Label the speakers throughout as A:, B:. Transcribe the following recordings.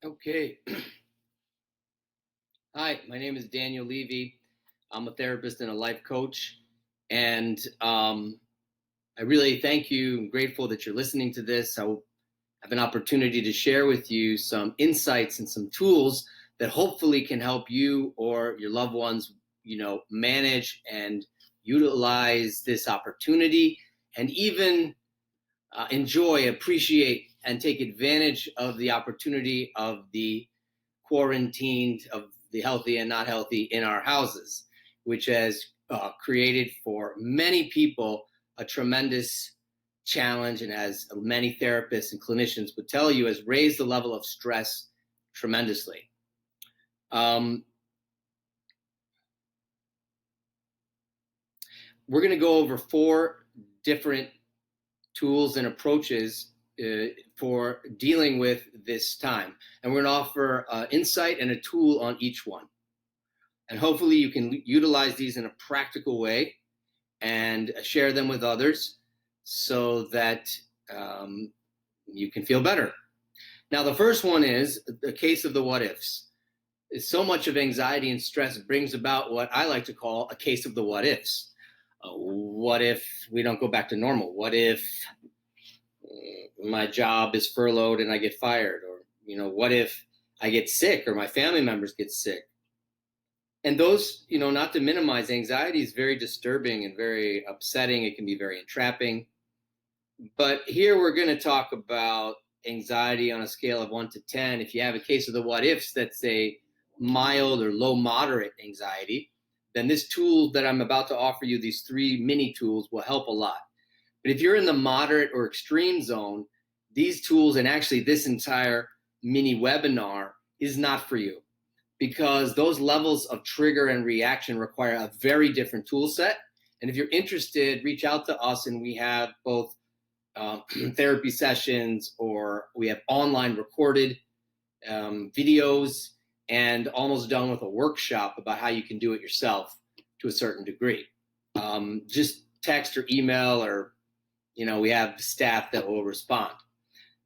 A: Okay. Hi, my name is Daniel Levy. I'm a therapist and a life coach. And I really thank you. I'm grateful that you're listening to this. I have an opportunity to share with you some insights and some tools that hopefully can help you or your loved ones, manage and utilize this opportunity and even enjoy, appreciate, and take advantage of the opportunity of the quarantined, of the healthy and not healthy in our houses, which has created for many people a tremendous challenge, and as many therapists and clinicians would tell you, has raised the level of stress tremendously. We're going to go over 4 different tools and approaches for dealing with this time. And we're going to offer insight and a tool on each one. And hopefully you can utilize these in a practical way and share them with others so that you can feel better. Now, the first one is the case of the what ifs. So much of anxiety and stress brings about what I like to call a case of the what ifs. What if we don't go back to normal? What if my job is furloughed and I get fired? Or, what if I get sick or my family members get sick? And those, not to minimize, anxiety is very disturbing and very upsetting. It can be very entrapping. But here we're going to talk about anxiety on a scale of 1 to 10. If you have a case of the what ifs, that's a mild or low moderate anxiety, then this tool that I'm about to offer you, these 3 mini tools, will help a lot. But if you're in the moderate or extreme zone, these tools, and actually this entire mini webinar, is not for you, because those levels of trigger and reaction require a very different tool set. And if you're interested, reach out to us, and we have both therapy sessions, or we have online recorded videos, and almost done with a workshop about how you can do it yourself to a certain degree. Just text or email, or we have staff that will respond.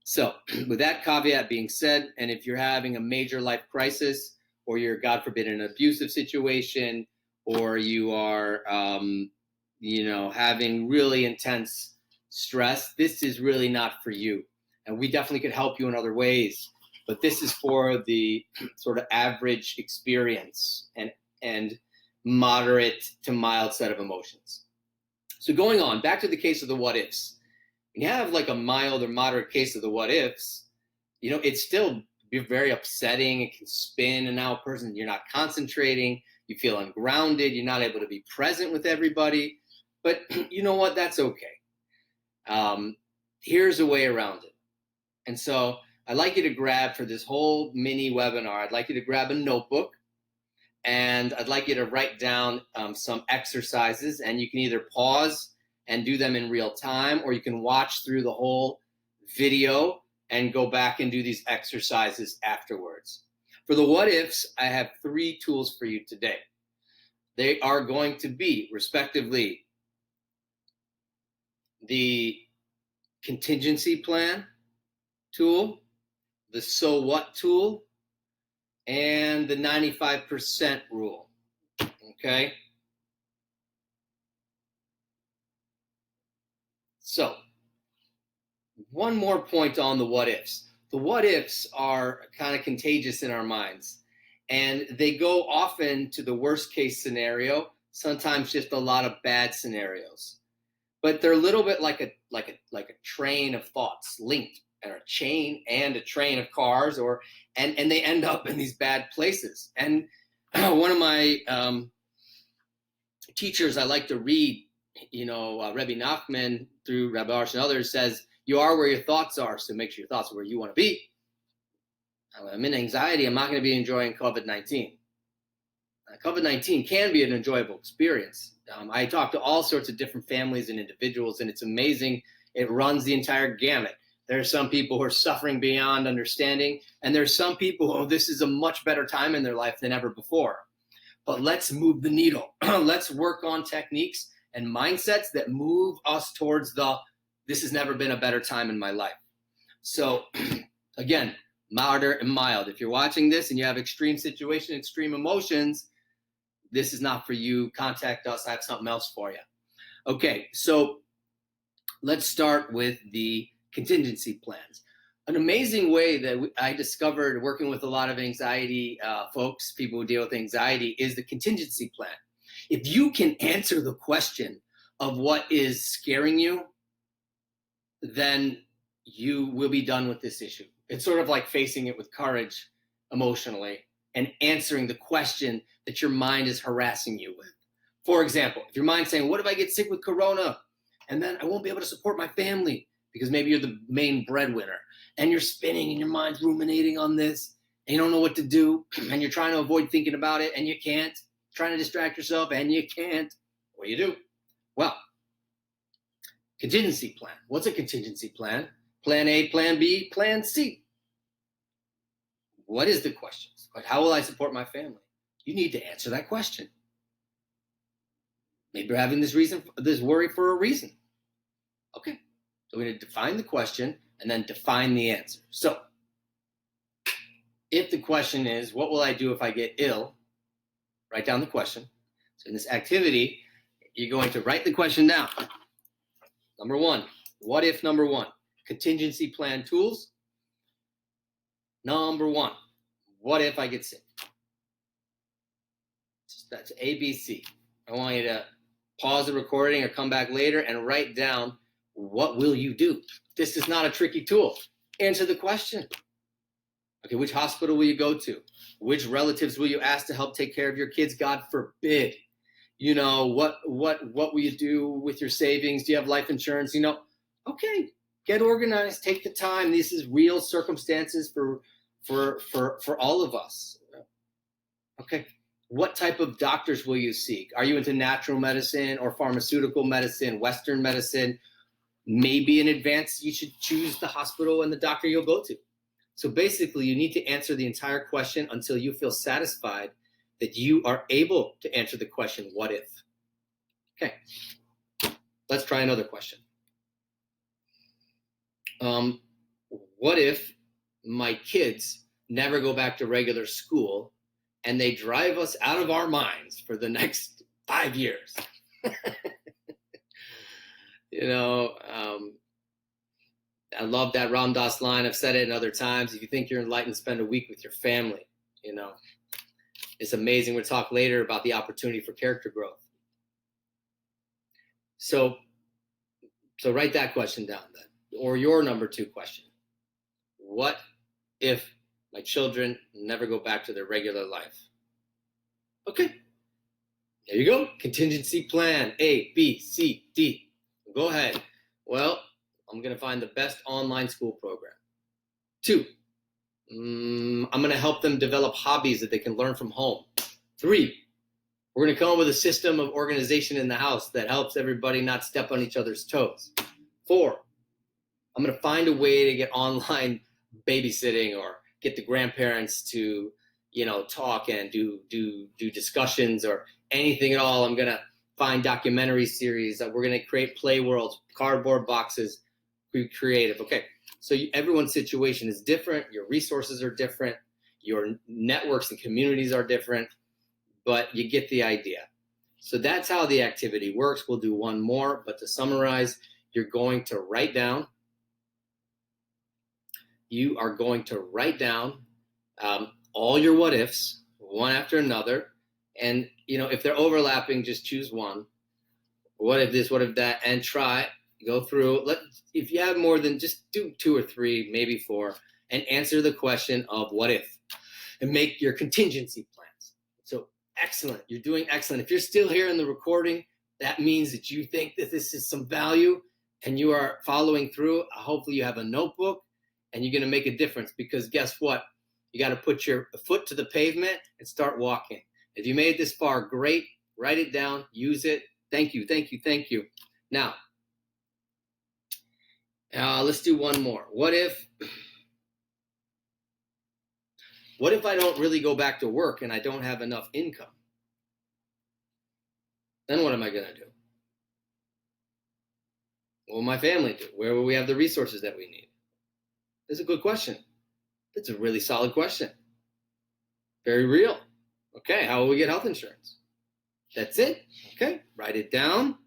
A: So with that caveat being said, and if you're having a major life crisis, or you're, God forbid, in an abusive situation, or you are having really intense stress, this is really not for you. And we definitely could help you in other ways, but this is for the sort of average experience and moderate to mild set of emotions. So going on, back to the case of the what ifs. When you have like a mild or moderate case of the what ifs, it's still very upsetting. It can spin, and now a person, you're not concentrating, you feel ungrounded, you're not able to be present with everybody. But you know what? That's okay. Here's a way around it. And so I'd like you to grab, for this whole mini webinar, I'd like you to grab a notebook, and I'd like you to write down some exercises, and you can either pause and do them in real time, or you can watch through the whole video and go back and do these exercises afterwards. For the what ifs, I have 3 tools for you today. They are going to be, respectively, the contingency plan tool, the so what tool, and the 95% rule. Okay? So, one more point on the what ifs. The what ifs are kind of contagious in our minds, and they go often to the worst case scenario, sometimes just a lot of bad scenarios. But they're a little bit like a train of thoughts linked, or a chain and a train of cars, and they end up in these bad places. And one of my teachers I like to read, Rebbe Nachman, through Rabbi Arsh and others, says, you are where your thoughts are, so make sure your thoughts are where you want to be. I'm in anxiety, I'm not going to be enjoying COVID-19. COVID-19 can be an enjoyable experience. I talk to all sorts of different families and individuals, and it's amazing. It runs the entire gamut. There are some people who are suffering beyond understanding, and there's some people who this is a much better time in their life than ever before. But let's move the needle. Let's work on techniques and mindsets that move us towards this has never been a better time in my life. So again, moderate, and mild. If you're watching this and you have extreme situation, extreme emotions, this is not for you. Contact us. I have something else for you. Okay, so let's start with the contingency plans. An amazing way that I discovered working with a lot of anxiety folks, people who deal with anxiety, is the contingency plan. If you can answer the question of what is scaring you, then you will be done with this issue. It's sort of like facing it with courage emotionally and answering the question that your mind is harassing you with. For example, if your mind's saying, what if I get sick with corona and then I won't be able to support my family because maybe you're the main breadwinner and you're spinning and your mind's ruminating on this and you don't know what to do and you're trying to avoid thinking about it and you can't, trying to distract yourself and you can't. What do you do? Well, contingency plan. What's a contingency plan? Plan A, plan B, plan C. What is the question? How will I support my family? You need to answer that question. Maybe you're having this worry for a reason. Okay, so we're going to define the question and then define the answer. So if the question is, what will I do if I get ill? Write down the question. So in this activity, you're going to write the question down. Number one, what if number one? Contingency plan tools. Number one, what if I get sick? That's ABC. I want you to pause the recording or come back later and write down, what will you do? This is not a tricky tool. Answer the question. Okay, which hospital will you go to? Which relatives will you ask to help take care of your kids? God forbid. You know, what will you do with your savings? Do you have life insurance? You know, okay, get organized, take the time. This is real circumstances for all of us. Okay. What type of doctors will you seek? Are you into natural medicine or pharmaceutical medicine, Western medicine? Maybe in advance you should choose the hospital and the doctor you'll go to. So basically, you need to answer the entire question until you feel satisfied that you are able to answer the question, what if? Okay, let's try another question. What if my kids never go back to regular school and they drive us out of our minds for the next 5 years? You know, I love that Ram Dass line. I've said it in other times. If you think you're enlightened, spend a week with your family. You know, it's amazing. We'll talk later about the opportunity for character growth. So write that question down then, or your number two question. What if my children never go back to their regular life? Okay, there you go. Contingency plan A, B, C, D. Go ahead. Well, I'm going to find the best online school program. 2, I'm going to help them develop hobbies that they can learn from home. 3, we're going to come up with a system of organization in the house that helps everybody not step on each other's toes. 4, I'm going to find a way to get online babysitting or get the grandparents to, you know, talk and do discussions or anything at all. I'm going to find documentary series. We're going to create play worlds, cardboard boxes, be creative. Okay, so everyone's situation is different. Your resources are different. Your networks and communities are different, but you get the idea. So that's how the activity works. We'll do one more, but to summarize, you're going to write down. You are going to write down all your what ifs, one after another. And, you know, if they're overlapping, just choose one. What if this, what if that, and try, go through. If you have more than, just do 2 or 3, maybe 4, and answer the question of what if, and make your contingency plans. So excellent. You're doing excellent. If you're still here in the recording, that means that you think that this is some value and you are following through. Hopefully you have a notebook and you're going to make a difference, because guess what? You got to put your foot to the pavement and start walking. If you made it this far, great. Write it down. Use it. Thank you. Thank you. Thank you. Now, let's do one more. What if I don't really go back to work and I don't have enough income? Then what am I going to do? What will my family do? Where will we have the resources that we need? That's a good question. That's a really solid question. Very real. Okay, how will we get health insurance? That's it. Okay, write it down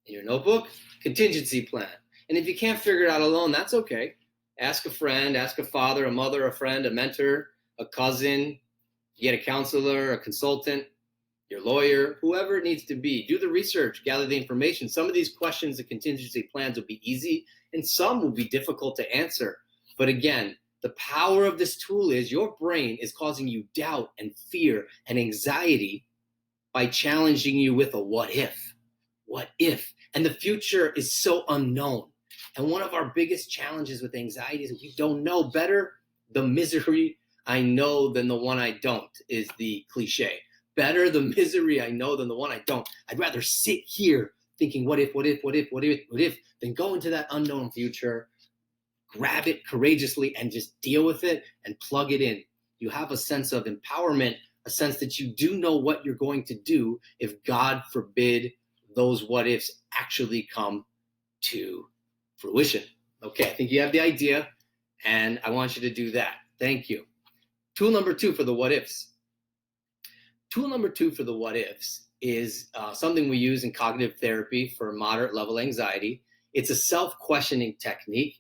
A: in your notebook. Contingency plan. And if you can't figure it out alone, that's okay. Ask a friend, ask a father, a mother, a friend, a mentor, a cousin, get a counselor, a consultant, your lawyer, whoever it needs to be. Do the research, gather the information. Some of these questions, the contingency plans will be easy, and some will be difficult to answer. But again, the power of this tool is your brain is causing you doubt and fear and anxiety by challenging you with a what if. What if? And the future is so unknown. And one of our biggest challenges with anxiety is we don't know. Better the misery I know than the one I don't is the cliche. Better the misery I know than the one I don't. I'd rather sit here thinking what if, than go into that unknown future, grab it courageously and just deal with it and plug it in. You have a sense of empowerment, a sense that you do know what you're going to do if, God forbid, those what ifs actually come to fruition. Okay, I think you have the idea, and I want you to do that. Thank you. Tool number 2 for the what ifs. Tool number 2 for the what ifs is something we use in cognitive therapy for moderate level anxiety. It's a self-questioning technique.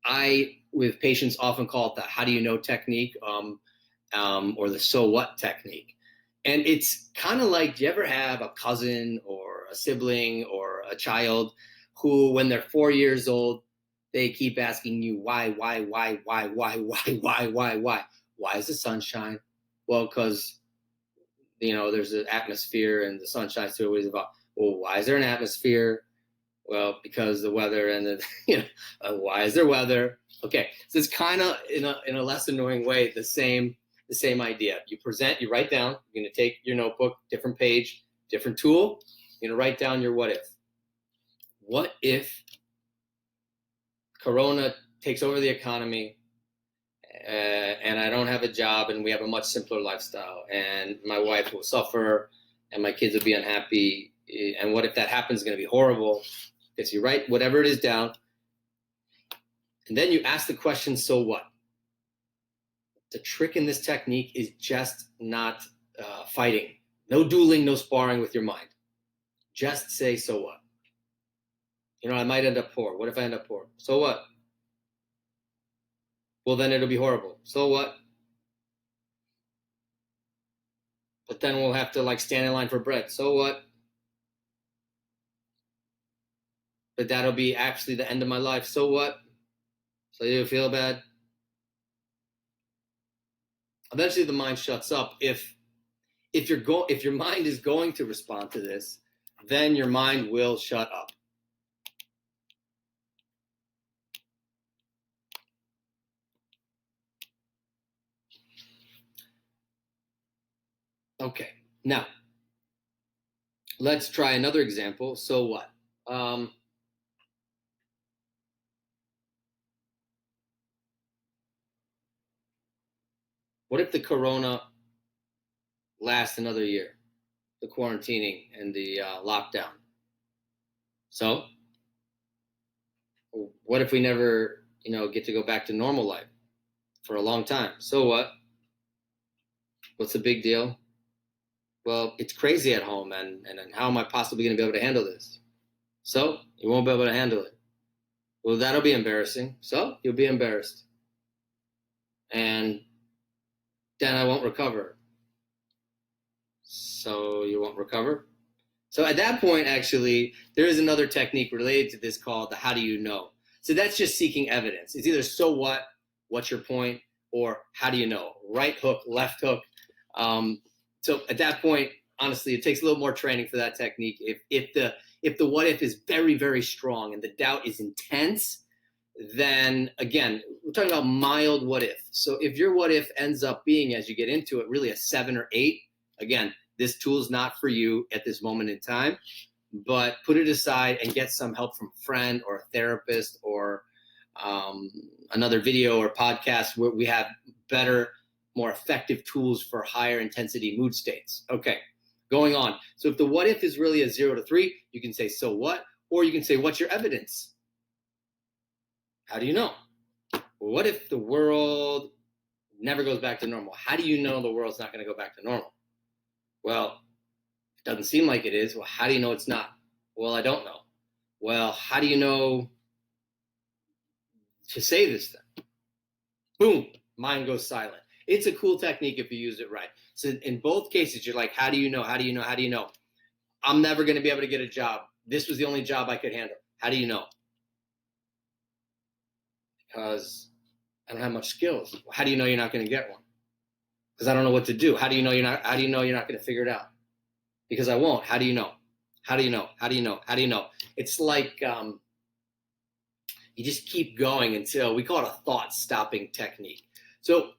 A: I, with patients, often call it the how do you know technique, or the so what technique. And it's kind of like, do you ever have a cousin or a sibling or a child who, when they're 4 years old, they keep asking you why? Why is the sun shine? Well, because, there's an atmosphere and the sun shines through it. About, well, why is there an atmosphere? Well, because the weather and why is there weather? Okay, so it's kind of in a less annoying way the same idea. You write down. You're going to take your notebook, different page, different tool. You're going to write down your what if. What if Corona takes over the economy, and I don't have a job, and we have a much simpler lifestyle, and my wife will suffer, and my kids will be unhappy, and what if that happens? It's going to be horrible. Okay, so you write whatever it is down, and then you ask the question, so what? The trick in this technique is just not fighting. No dueling, no sparring with your mind. Just say, so what? I might end up poor. What if I end up poor? So what? Well, then it'll be horrible. So what? But then we'll have to stand in line for bread. So what? But that'll be actually the end of my life. So what? So you feel bad? Eventually the mind shuts up. If your mind is going to respond to this, then your mind will shut up. Okay, now let's try another example. So what? What if the corona lasts another year? The quarantining and the lockdown. So what if we never, get to go back to normal life for a long time? So what? What's the big deal? Well, it's crazy at home, and how am I possibly going to be able to handle this? So you won't be able to handle it. Well, that'll be embarrassing. So you'll be embarrassed. And then I won't recover. So you won't recover. So at that point, actually, there is another technique related to this called the how do you know? So that's just seeking evidence. It's either so what, what's your point, or how do you know? Right hook, left hook. So at that point, honestly, it takes a little more training for that technique. If the what if is very, very strong and the doubt is intense, then again, we're talking about mild what if. So if your what if ends up being, as you get into it, really a 7 or 8, again, this tool is not for you at this moment in time, but put it aside and get some help from a friend or a therapist or another video or podcast where we have better, more effective tools for higher intensity mood states. Okay, going on. So if the what if is really a 0 to 3, you can say, so what? Or you can say, what's your evidence? How do you know? what if the world never goes back to normal? How do you know the world's not going to go back to normal? Well, it doesn't seem like it is. Well, how do you know it's not? Well, I don't know. Well, how do you know to say this thing? Boom, mind goes silent. It's a cool technique if you use it right. So in both cases, you're like, how do you know? How do you know? How do you know? I'm never going to be able to get a job. This was the only job I could handle. How do you know? Because I don't have much skills. How do you know you're not going to get one? Because I don't know what to do. How do you know you're not going to figure it out? Because I won't. How do you know? How do you know? How do you know? How do you know? It's like you just keep going until, we call it a thought stopping technique. So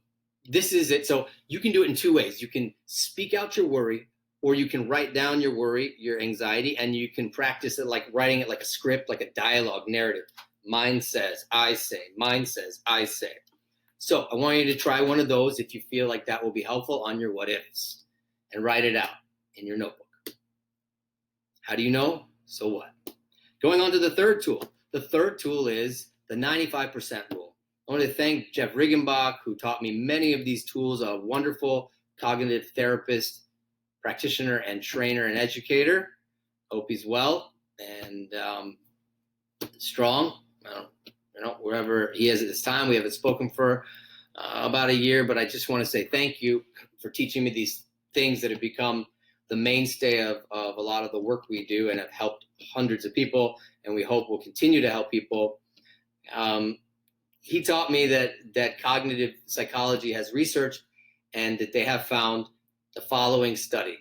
A: this is it. So you can do it in two ways. You can speak out your worry, or you can write down your worry, your anxiety, and you can practice it like writing it like a script, like a dialogue narrative. Mind says, I say. Mind says, I say. So I want you to try one of those if you feel like that will be helpful on your what ifs, and write it out in your notebook. How do you know? So what? Going on to the third tool. The third tool is the 95% rule. I want to thank Jeff Riggenbach, who taught me many of these tools, a wonderful cognitive therapist, practitioner, and trainer and educator. Hope he's well and strong. Wherever he is at this time. We haven't spoken for about a year, but I just want to say thank you for teaching me these things that have become the mainstay of a lot of the work we do and have helped hundreds of people, and we hope will continue to help people. He taught me that cognitive psychology has research, and that they have found the following study,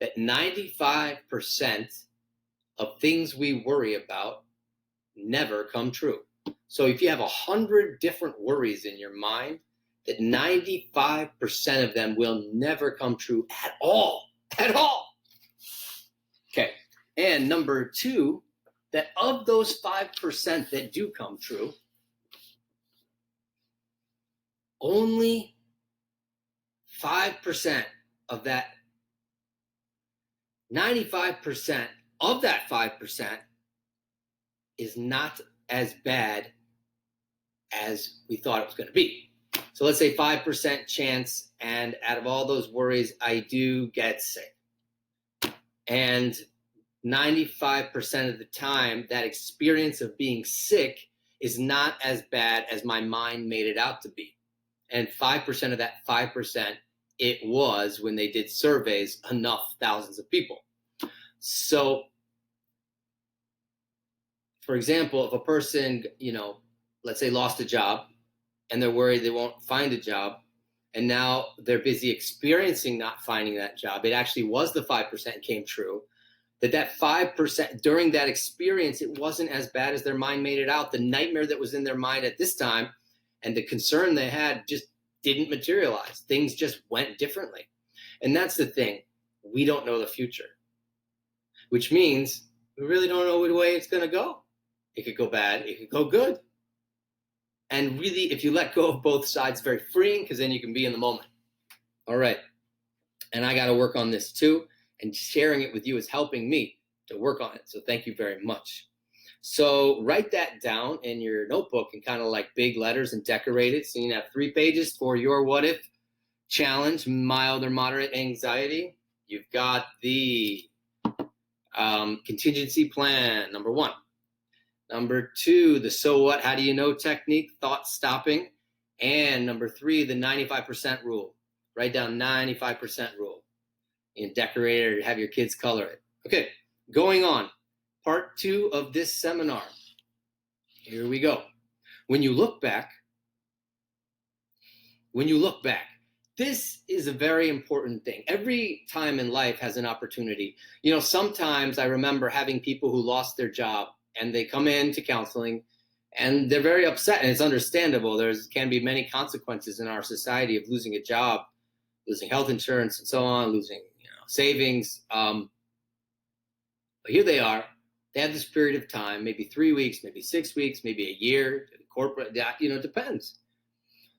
A: that 95% of things we worry about never come true. So if you have 100 different worries in your mind, that 95% of them will never come true at all. At all. Okay. And number two, that of those 5% that do come true, only 5% of that, 95% of that 5% is not as bad as we thought it was going to be. So let's say 5% chance, and out of all those worries, I do get sick. And 95% of the time, that experience of being sick is not as bad as my mind made it out to be. And 5% of that 5%, it was, when they did surveys, enough thousands of people. So, for example, if a person, let's say lost a job, and they're worried they won't find a job, and now they're busy experiencing not finding that job. It actually was the 5% came true. That 5%, during that experience, it wasn't as bad as their mind made it out. The nightmare that was in their mind at this time and the concern they had just didn't materialize. Things just went differently. And that's the thing. We don't know the future, which means we really don't know which way it's going to go. It could go bad. It could go good. And really, if you let go of both sides, very freeing, because then you can be in the moment. All right. And I got to work on this too. And sharing it with you is helping me to work on it. So thank you very much. So write that down in your notebook in kind of like big letters and decorate it. So you have 3 pages for your what if challenge, mild or moderate anxiety. You've got the contingency plan, number 1. Number 2, the so what, how do you know technique, thought stopping. And number 3, the 95% rule. Write down 95% rule. You can decorate it or have your kids color it. Okay, going on. Part 2 of this seminar. Here we go. When you look back, this is a very important thing. Every time in life has an opportunity. Sometimes I remember having people who lost their job, and they come into counseling and they're very upset, and it's understandable. There can be many consequences in our society of losing a job, losing health insurance and so on, losing savings. But here they are. They have this period of time, maybe 3 weeks, maybe 6 weeks, maybe a year, corporate, it depends.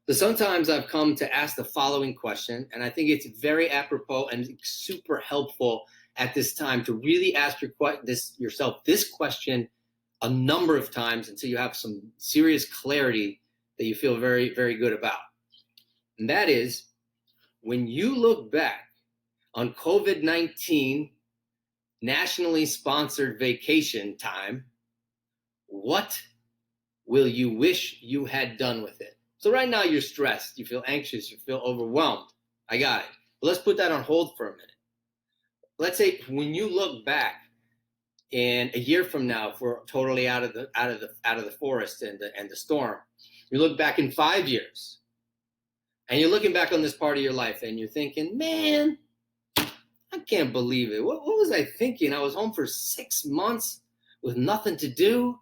A: So sometimes I've come to ask the following question, and I think it's very apropos and super helpful at this time to really ask yourself this question a number of times until you have some serious clarity that you feel very, very good about. And that is, when you look back on COVID-19 nationally sponsored vacation time, what will you wish you had done with it? So right now you're stressed, you feel anxious, you feel overwhelmed. I got it. But let's put that on hold for a minute. Let's say when you look back in a year from now, if we're totally out of the forest and the storm, you look back in 5 years, and you're looking back on this part of your life, and you're thinking, man, I can't believe it. What was I thinking? I was home for 6 months with nothing to do.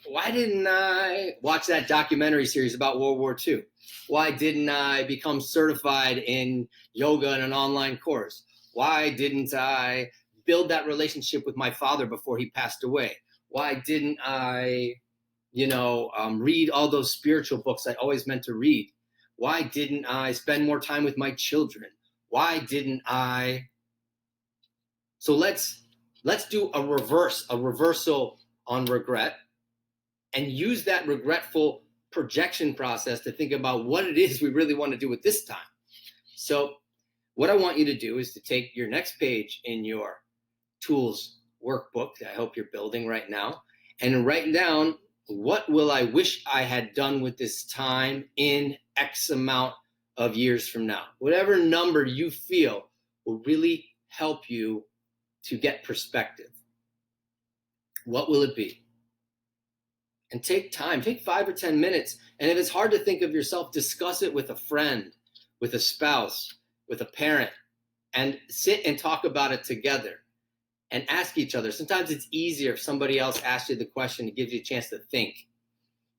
A: Why didn't I watch that documentary series about World War II? Why didn't I become certified in yoga in an online course? Why didn't I build that relationship with my father before he passed away? Why didn't I, read all those spiritual books I always meant to read? Why didn't I spend more time with my children? Why didn't I? So let's do a reversal on regret, and use that regretful projection process to think about what it is we really want to do with this time. So what I want you to do is to take your next page in your tools workbook that I hope you're building right now, and write down, what will I wish I had done with this time in X amount of years from now? Whatever number you feel will really help you to get perspective. What will it be? And take time, take 5 or 10 minutes. And if it's hard to think of yourself, discuss it with a friend, with a spouse, with a parent, and sit and talk about it together and ask each other. Sometimes it's easier if somebody else asks you the question. It gives you a chance to think.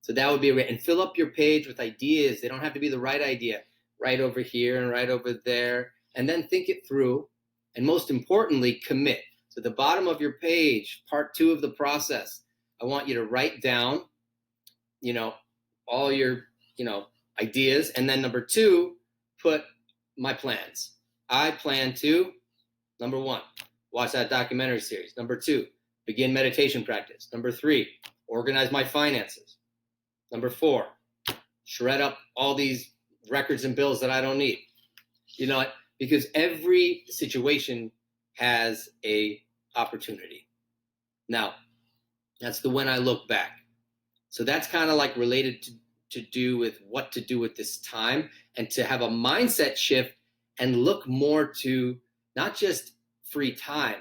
A: So that would be and fill up your page with ideas. They don't have to be the right idea, right over here and right over there. And then think it through. And most importantly, commit. So the bottom of your page, part 2 of the process, I want you to write down, all your, ideas. And then number 2, put my plans. I plan to, number 1, watch that documentary series. Number 2, begin meditation practice. Number 3, organize my finances. Number 4, shred up all these records and bills that I don't need. Because every situation has a opportunity. Now, that's the when I look back. So that's kind of like related to do with what to do with this time, and to have a mindset shift and look more to not just free time,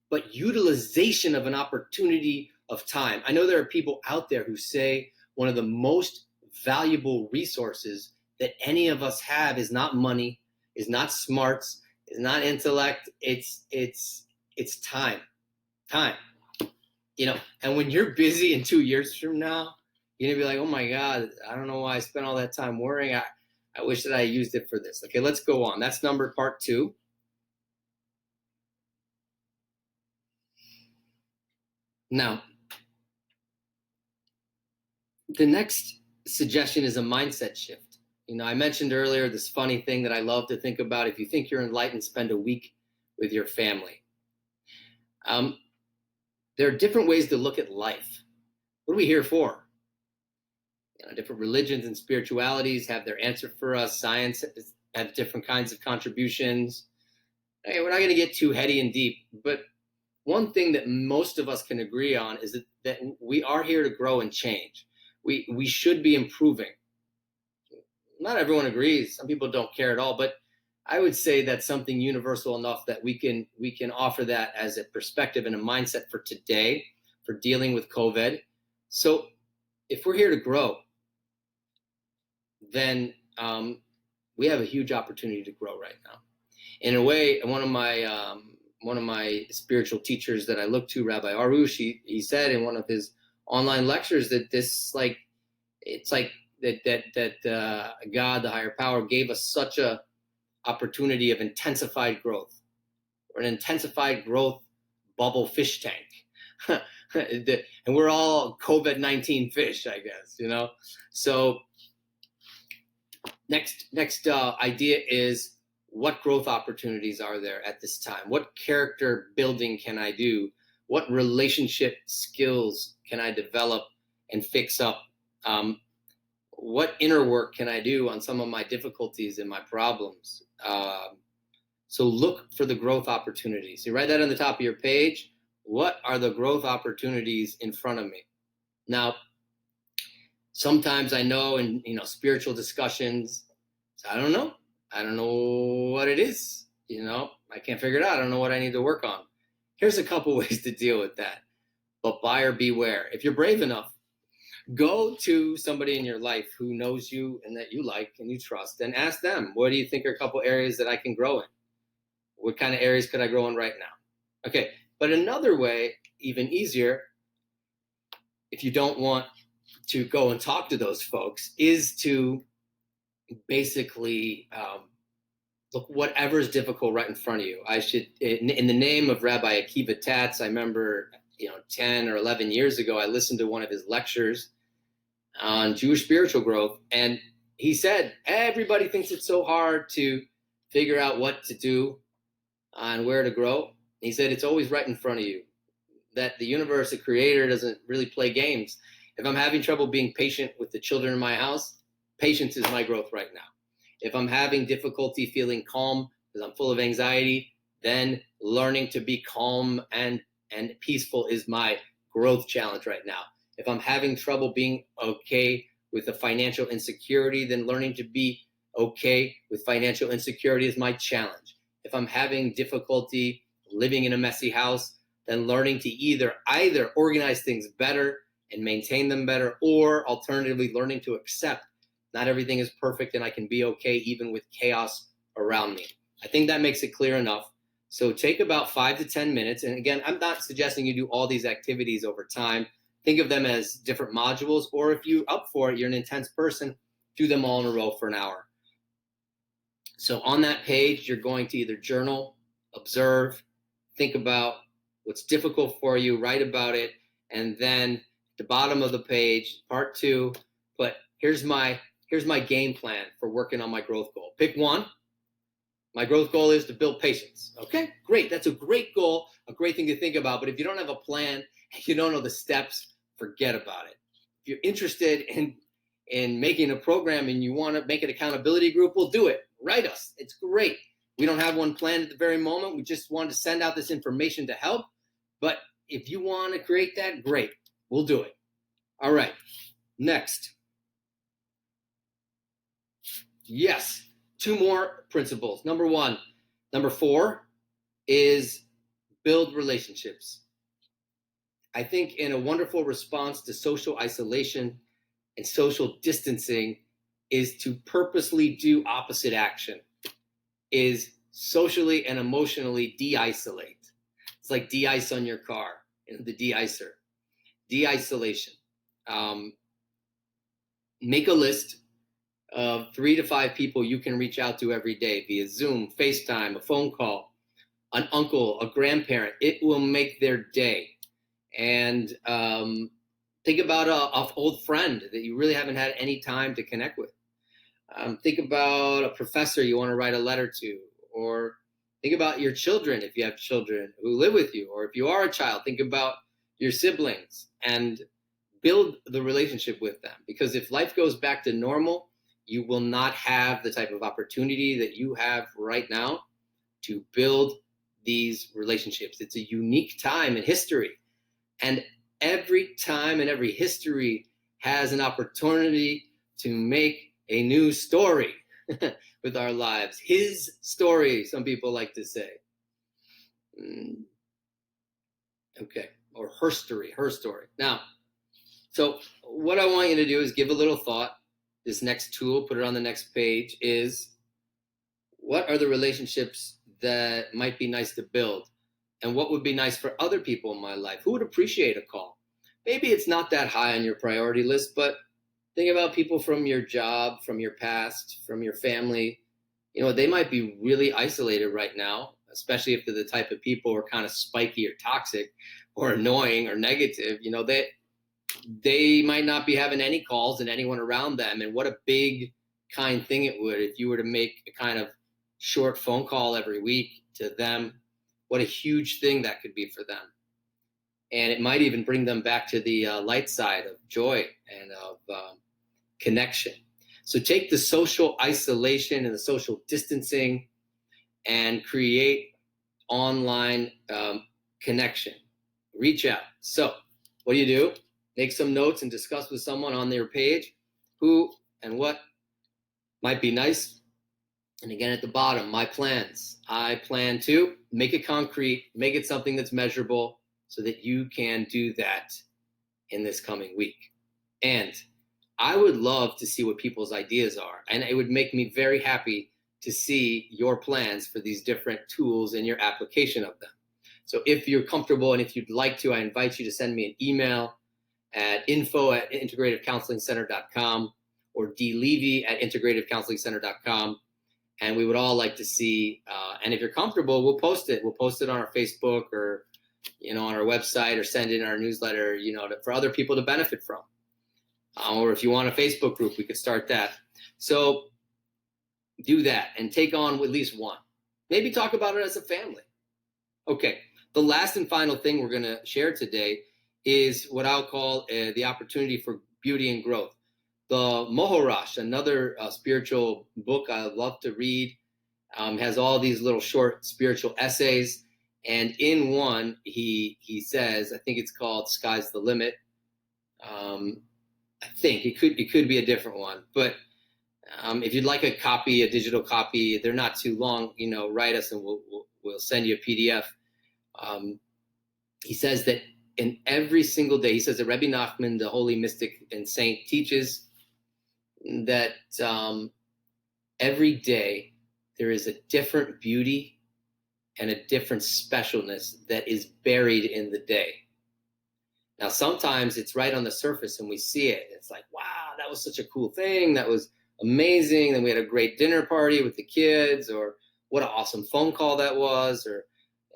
A: but utilization of an opportunity of time. I know there are people out there who say one of the most valuable resources that any of us have is not money, is not smarts, is not intellect. It's time. Time. And when you're busy in 2 years from now, you're gonna be like, oh my God, I don't know why I spent all that time worrying. I wish that I used it for this. Okay, let's go on. That's part 2. Now, the next suggestion is a mindset shift. I mentioned earlier this funny thing that I love to think about. If you think you're enlightened, spend a week with your family. There are different ways to look at life. What are we here for? Different religions and spiritualities have their answer for us. Science has different kinds of contributions. Hey, we're not going to get too heady and deep, but one thing that most of us can agree on is that we are here to grow and change. We should be improving. Not everyone agrees. Some people don't care at all, but I would say that's something universal enough that we can offer that as a perspective and a mindset for today, for dealing with COVID. So if we're here to grow, then we have a huge opportunity to grow right now. In a way, one of my spiritual teachers that I look to, Rabbi Arush, he said in one of his online lectures that it's like that God, the higher power, gave us such a opportunity of intensified growth, or an intensified growth bubble fish tank. And we're all COVID-19 fish, I guess, So next idea is, what growth opportunities are there at this time? What character building can I do? What relationship skills can I develop and fix up What inner work can I do on some of my difficulties and my problems? So look for the growth opportunities. You write that on the top of your page. What are the growth opportunities in front of me? Now, sometimes I know in spiritual discussions, I don't know. I don't know what it is. I can't figure it out. I don't know what I need to work on. Here's a couple ways to deal with that. But buyer beware. If you're brave enough, go to somebody in your life who knows you and that you like and you trust, and ask them, what do you think are a couple areas that I can grow in? What kind of areas could I grow in right now? Okay, but another way, even easier, if you don't want to go and talk to those folks, is to basically look whatever's difficult right in front of you. In the name of Rabbi Akiva Tatz, I remember 10 or 11 years ago, I listened to one of his lectures on Jewish spiritual growth, and he said everybody thinks it's so hard to figure out what to do and where to grow. He said it's always right in front of you, that the universe, the creator, doesn't really play games. If I'm having trouble being patient with the children in my house, patience is my growth right now. If I'm having difficulty feeling calm because I'm full of anxiety, then learning to be calm and peaceful is my growth challenge right now. If I'm having trouble being okay with a financial insecurity, then learning to be okay with financial insecurity is my challenge. If I'm having difficulty living in a messy house, then learning to either organize things better and maintain them better, or alternatively learning to accept not everything is perfect and I can be okay even with chaos around me. I think that makes it clear enough. So take about 5 to 10 minutes. And again, I'm not suggesting you do all these activities over time. Think of them as different modules, or if you're up for it, you're an intense person, do them all in a row for an hour. So on that page, you're going to either journal, observe, think about what's difficult for you, write about it, and then at the bottom of the page, part 2, but here's my game plan for working on my growth goal. Pick one. My growth goal is to build patience. Okay, great. That's a great goal, a great thing to think about. But if you don't have a plan, you don't know the steps, forget about it. If you're interested in making a program and you want to make an accountability group, we'll do it. Write us. It's great. We don't have one planned at the very moment. We just wanted to send out this information to help. But if you want to create that, great. We'll do it. All right. Next. Yes. 2 more principles. Number 4 is build relationships. I think in a wonderful response to social isolation and social distancing is to purposely do opposite action, is socially and emotionally de-isolate. It's like de-ice on your car, the de-icer. De-isolation. Make a list of 3 to 5 people you can reach out to every day via Zoom, FaceTime, a phone call, an uncle, a grandparent. It will make their day. And think about an old friend that you really haven't had any time to connect with. Think about a professor you want to write a letter to, or think about your children if you have children who live with you, or if you are a child, think about your siblings and build the relationship with them. Because if life goes back to normal, you will not have the type of opportunity that you have right now to build these relationships. It's a unique time in history. And every time and every history has an opportunity to make a new story with our lives. His story, some people like to say. Okay, or her story. Now, so what I want you to do is give a little thought. This next tool, put it on the next page, is what are the relationships that might be nice to build? And what would be nice for other people in my life? Who would appreciate a call? Maybe it's not that high on your priority list, but think about people from your job, from your past, from your family. They might be really isolated right now, especially if they're the type of people who are kind of spiky or toxic or annoying or negative. They might not be having any calls and anyone around them. And what a big, kind thing it would if you were to make a kind of short phone call every week to them. What a huge thing that could be for them. and it might even bring them back to the light side of joy and of connection. So take the social isolation and the social distancing and create online connection. Reach out. So what do? Make some notes and discuss with someone on their page who and what might be nice. And again, at the bottom, my plans. I plan to make it concrete, make it something that's measurable so that you can do that in this coming week. And I would love to see what people's ideas are. And it would make me very happy to see your plans for these different tools and your application of them. So if you're comfortable and if you'd like to, I invite you to send me an email at info@integrativecounselingcenter.com or dlevy@integrativecounselingcenter.com. And we would all like to see, and if you're comfortable, we'll post it. We'll post it on our Facebook or, on our website, or send it in our newsletter, for other people to benefit from. Or if you want a Facebook group, we could start that. So do that and take on at least one. Maybe talk about it as a family. Okay, the last and final thing we're going to share today is what I'll call the opportunity for beauty and growth. The Mohorash, another spiritual book I love to read, has all these little short spiritual essays. And in one, he says, I think it's called Sky's the Limit. I think it could be a different one. But if you'd like a digital copy, they're not too long, write us and we'll send you a PDF. He says that in every single day, he says that Rebbe Nachman, the holy mystic and saint, teaches that every day there is a different beauty and a different specialness that is buried in the day. Now, sometimes it's right on the surface and we see it. It's like, wow, that was such a cool thing. That was amazing. Then we had a great dinner party with the kids, or what an awesome phone call that was, or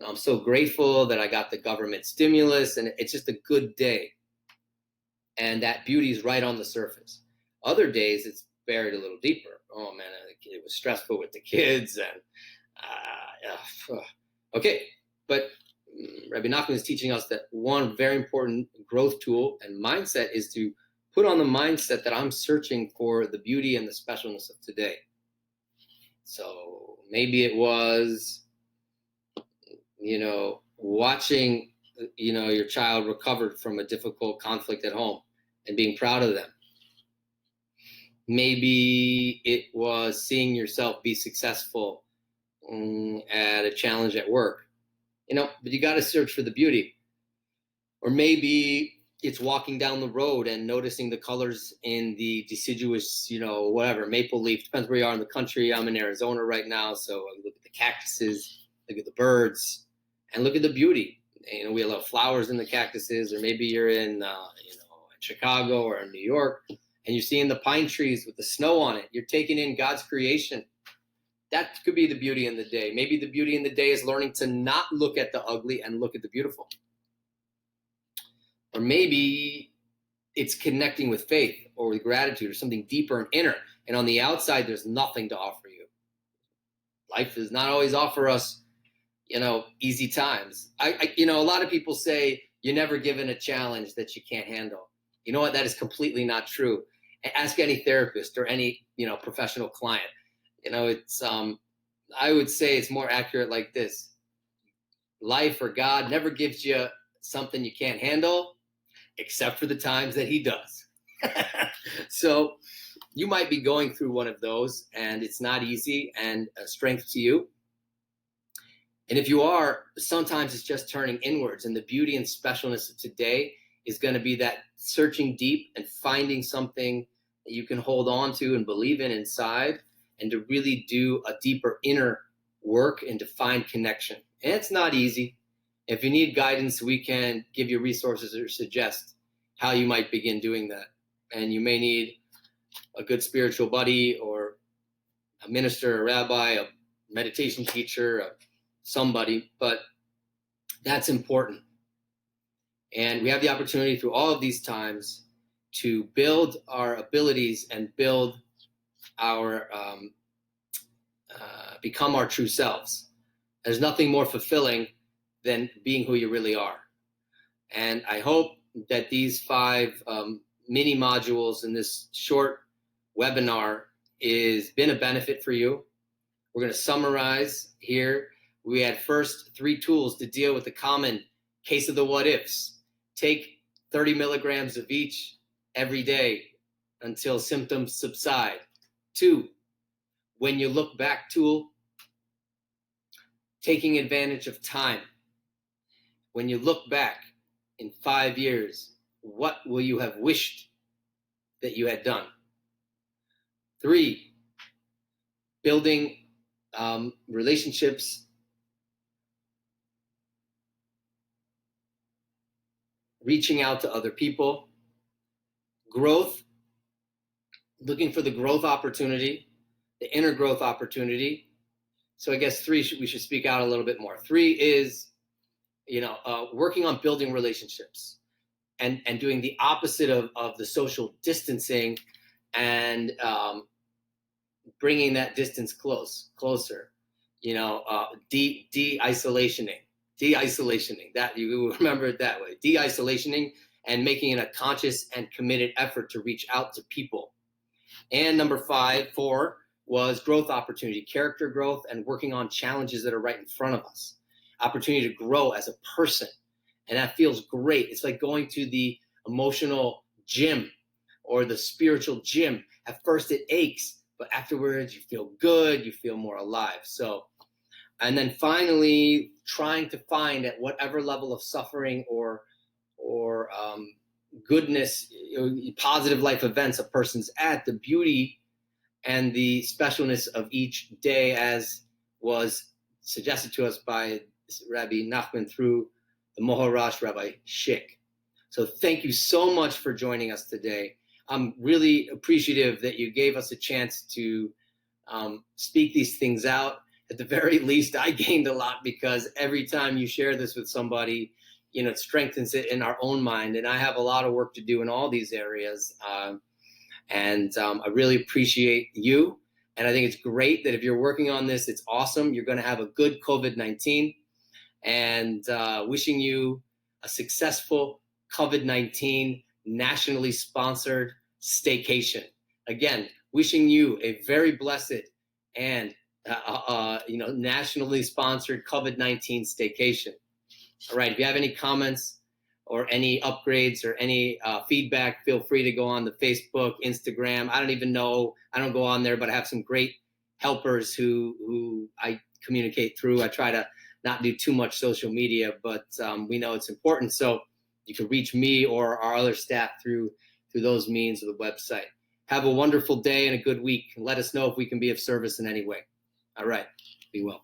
A: I'm so grateful that I got the government stimulus, and it's just a good day. And that beauty is right on the surface. Other days, it's buried a little deeper. Oh, man, it was stressful with the kids. And okay, but Rabbi Nachman is teaching us that one very important growth tool and mindset is to put on the mindset that I'm searching for the beauty and the specialness of today. So maybe it was, watching, your child recovered from a difficult conflict at home and being proud of them. Maybe it was seeing yourself be successful at a challenge at work, but you got to search for the beauty. Or maybe it's walking down the road and noticing the colors in the deciduous, whatever, maple leaf, depends where you are in the country. I'm in Arizona right now, so I look at the cactuses, look at the birds, and look at the beauty. We have flowers in the cactuses, or maybe you're in, in Chicago or in New York, and you're seeing the pine trees with the snow on it. You're taking in God's creation. That could be the beauty in the day. Maybe the beauty in the day is learning to not look at the ugly and look at the beautiful. Or maybe it's connecting with faith or with gratitude or something deeper and inner. And on the outside, there's nothing to offer you. Life does not always offer us, easy times. A lot of people say you're never given a challenge that you can't handle. You know what? That is completely not true. Ask any therapist or any, professional client. It's, I would say it's more accurate like this. Life or God never gives you something you can't handle, except for the times that he does. So you might be going through one of those, and it's not easy, and a strength to you. And if you are, sometimes it's just turning inwards, and the beauty and specialness of today is going to be that searching deep and finding something that you can hold on to and believe in inside, and to really do a deeper inner work and to find connection. And it's not easy. If you need guidance, we can give you resources or suggest how you might begin doing that. And you may need a good spiritual buddy or a minister, a rabbi, a meditation teacher, somebody, but that's important. And we have the opportunity through all of these times to build our abilities and build our, become our true selves. There's nothing more fulfilling than being who you really are. And I hope that these 5 mini modules in this short webinar is been a benefit for you. We're going to summarize here. We had first 3 tools to deal with the common case of the what ifs. Take 30 milligrams of each every day until symptoms subside. 2, when you look back tool, taking advantage of time. When you look back in 5 years, what will you have wished that you had done? 3, building relationships, reaching out to other people. Growth, looking for the growth opportunity, the inner growth opportunity. So I guess 3, we should speak out a little bit more. 3 is, working on building relationships and doing the opposite of the social distancing and bringing that distance closer. De-isolationing. That you remember it that way. De-isolationing and making it a conscious and committed effort to reach out to people. And number 4 was growth opportunity, character growth, and working on challenges that are right in front of us. Opportunity to grow as a person. And that feels great. It's like going to the emotional gym or the spiritual gym. At first it aches, but afterwards you feel good, you feel more alive. So, and then finally, trying to find at whatever level of suffering or goodness, positive life events a person's at, the beauty and the specialness of each day, as was suggested to us by Rabbi Nachman through the Mohorash Rabbi Schick. So thank you so much for joining us today. I'm really appreciative that you gave us a chance to speak these things out. At the very least, I gained a lot because every time you share this with somebody, it strengthens it in our own mind. And I have a lot of work to do in all these areas. And I really appreciate you. And I think it's great that if you're working on this, it's awesome. You're going to have a good COVID-19. And wishing you a successful COVID-19 nationally sponsored staycation. Again, wishing you a very blessed and nationally sponsored COVID-19 staycation. All right, if you have any comments or any upgrades or any feedback, feel free to go on the Facebook, Instagram. I don't even know. I don't go on there, but I have some great helpers who I communicate through. I try to not do too much social media, but we know it's important. So you can reach me or our other staff through those means of the website. Have a wonderful day and a good week. Let us know if we can be of service in any way. All right. Be well.